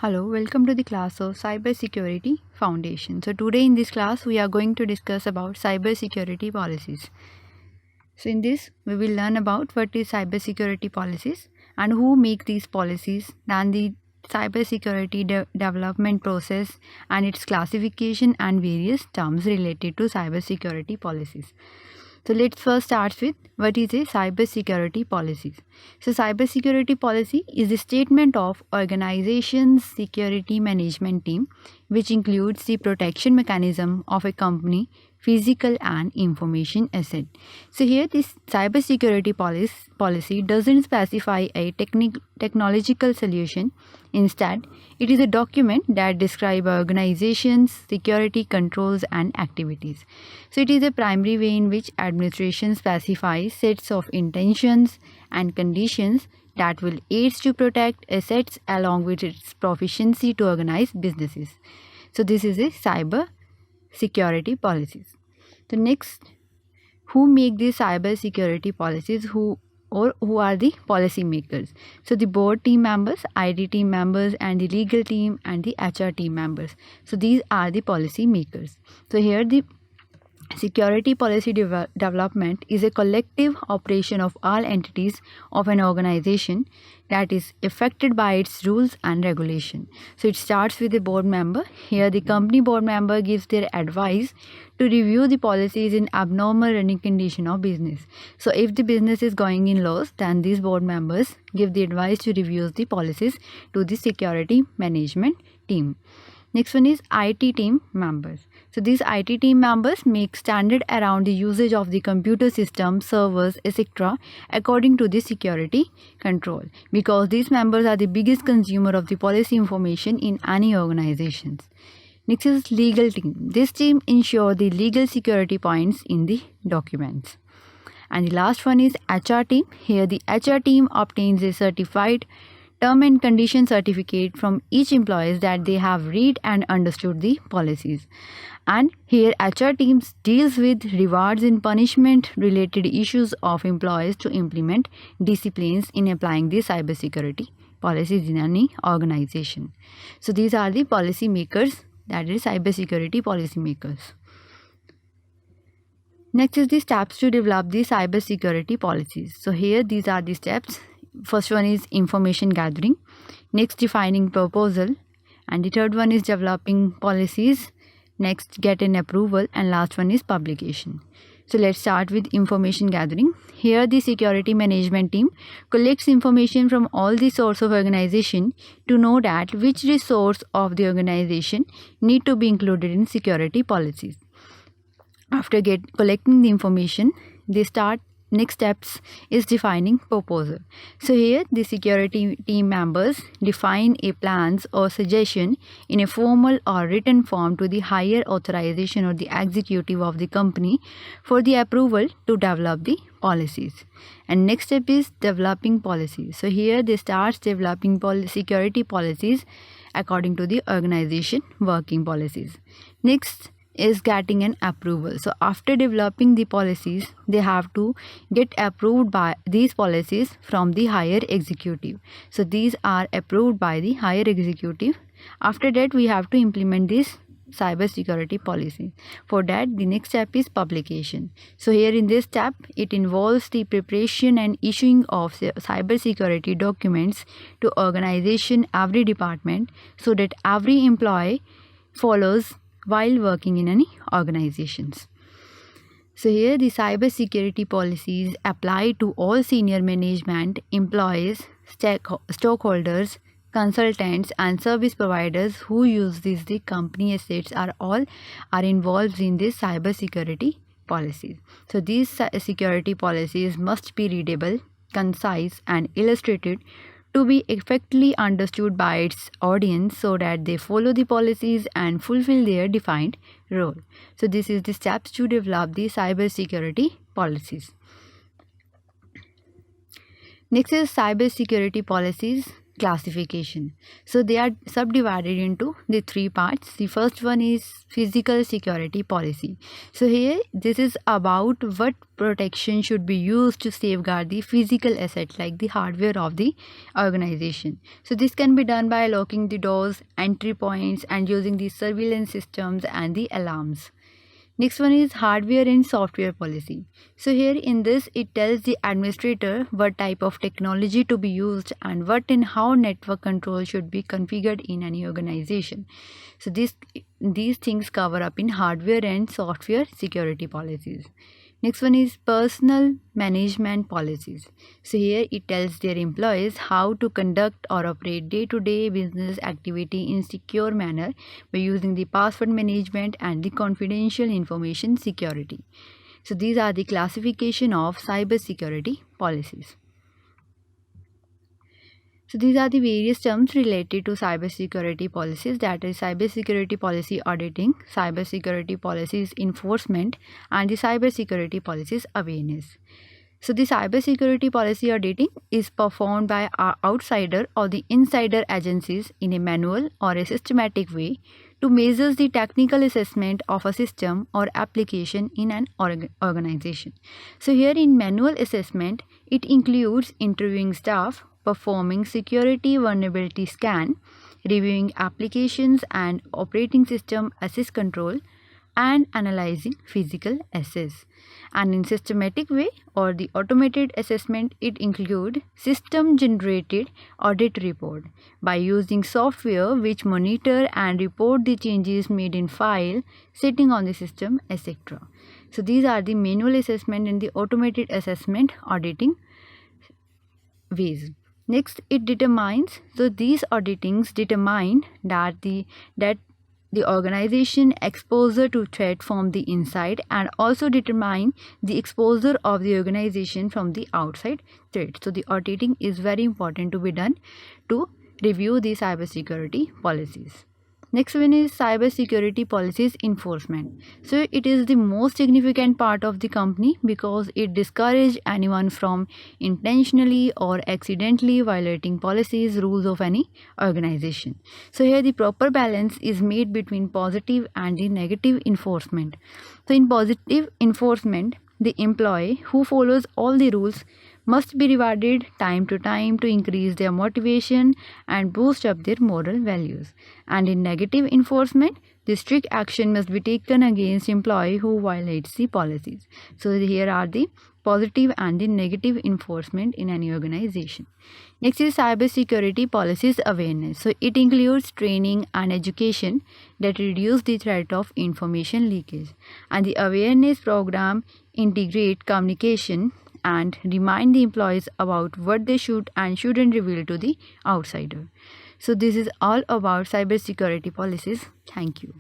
Hello, welcome to the class of Cybersecurity Foundation. So today in this class we are going to discuss about cybersecurity policies. So in this we will learn about what is cybersecurity policies and who make these policies, then the cybersecurity development process and its classification and various terms related to cybersecurity policies. So let's first start with what is a cybersecurity policy. So cybersecurity policy is a statement of organization's security management team which includes the protection mechanism of a company, physical and information asset. So here this cybersecurity policy doesn't specify a technological solution. Instead, it is a document that describes organizations, security controls and activities. So it is a primary way in which administration specifies sets of intentions and conditions that will aid to protect assets along with its proficiency to organize businesses. So this is a cyber security policies. So next, who make these cyber security policies? Who are the policy makers? So the board team members, IT team members, and the legal team and the HR team members. So these are the policy makers. So here the security policy development is a collective operation of all entities of an organization that is affected by its rules and regulation. So it starts with the board member. Here the company board member gives their advice to review the policies in abnormal running condition of business. So if the business is going in loss, then these board members give the advice to review the policies to the security management team. Next one is IT team members. So these IT team members make standard around the usage of the computer system, servers, etc. according to the security control, because these members are the biggest consumer of the policy information in any organizations. Next is legal team. This team ensure the legal security points in the documents. And the last one is HR team. Here the HR team obtains a certified term and condition certificate from each employee that they have read and understood the policies. And here HR teams deals with rewards and punishment related issues of employees to implement disciplines in applying the cybersecurity policies in any organization. So these are the policy makers, that is cybersecurity policy makers. Next is the steps to develop the cybersecurity policies. So here these are the steps. First one is information gathering, next defining proposal, and the third one is developing policies, next get an approval, and last one is publication. So let's start with information gathering. Here the security management team collects information from all the sources of organization to know that which resource of the organization need to be included in security policies. After collecting the information, they start next steps is defining proposal. So here the security team members define a plans or suggestion in a formal or written form to the higher authorization or the executive of the company for the approval to develop the policies. And next step is developing policies. So here they start developing security policies according to the organization working policies. Next is getting an approval. So after developing the policies, they have to get approved by these policies from the higher executive. So these are approved by the higher executive. After that, we have to implement this cybersecurity policy. For that, the next step is publication. So here in this step, it involves the preparation and issuing of cybersecurity documents to organization, every department, so that every employee follows while working in any organizations. So here the cybersecurity policies apply to all senior management, employees, stockholders, consultants and service providers who use the company assets are involved in this cybersecurity policies. So these security policies must be readable, concise and illustrated to be effectively understood by its audience so that they follow the policies and fulfill their defined role. So this is the steps to develop the cybersecurity policies. Next is cybersecurity policies. classification. So they are subdivided into the three parts. The first one is physical security policy. So here this is about what protection should be used to safeguard the physical asset like the hardware of the organization. So this can be done by locking the doors, entry points, and using the surveillance systems and the alarms. Next one is hardware and software policy. So here in this it tells the administrator what type of technology to be used and what and how network control should be configured in any organization. So these things cover up in hardware and software security policies. Next one is personal management policies. So here it tells their employees how to conduct or operate day-to-day business activity in secure manner by using the password management and the confidential information security. So these are the classification of cybersecurity policies. So these are the various terms related to cybersecurity policies, that is cybersecurity policy auditing, cybersecurity policies enforcement, and the cybersecurity policies awareness. So the cybersecurity policy auditing is performed by our outsider or the insider agencies in a manual or a systematic way to measure the technical assessment of a system or application in an organization. So here in manual assessment, it includes interviewing staff, performing security vulnerability scan, reviewing applications and operating system access control, and analyzing physical assets. And in systematic way or the automated assessment, it includes system generated audit report by using software which monitor and report the changes made in file sitting on the system, etc. So these are the manual assessment and the automated assessment auditing ways. Next, it determines, so these auditings determine that the organization exposure to threat from the inside and also determine the exposure of the organization from the outside threat. So the auditing is very important to be done to review the cybersecurity policies. Next one is cybersecurity policies enforcement. So it is the most significant part of the company because it discourages anyone from intentionally or accidentally violating policies, rules of any organization. So here the proper balance is made between positive and the negative enforcement. So in positive enforcement, the employee who follows all the rules must be rewarded time to time to increase their motivation and boost up their moral values. And in negative enforcement, the strict action must be taken against employee who violates the policies. So here are the positive and the negative enforcement in any organization. Next is cybersecurity policies awareness. So it includes training and education that reduce the threat of information leakage. And the awareness program integrate communication and remind the employees about what they should and shouldn't reveal to the outsider. So this is all about cybersecurity policies. Thank you.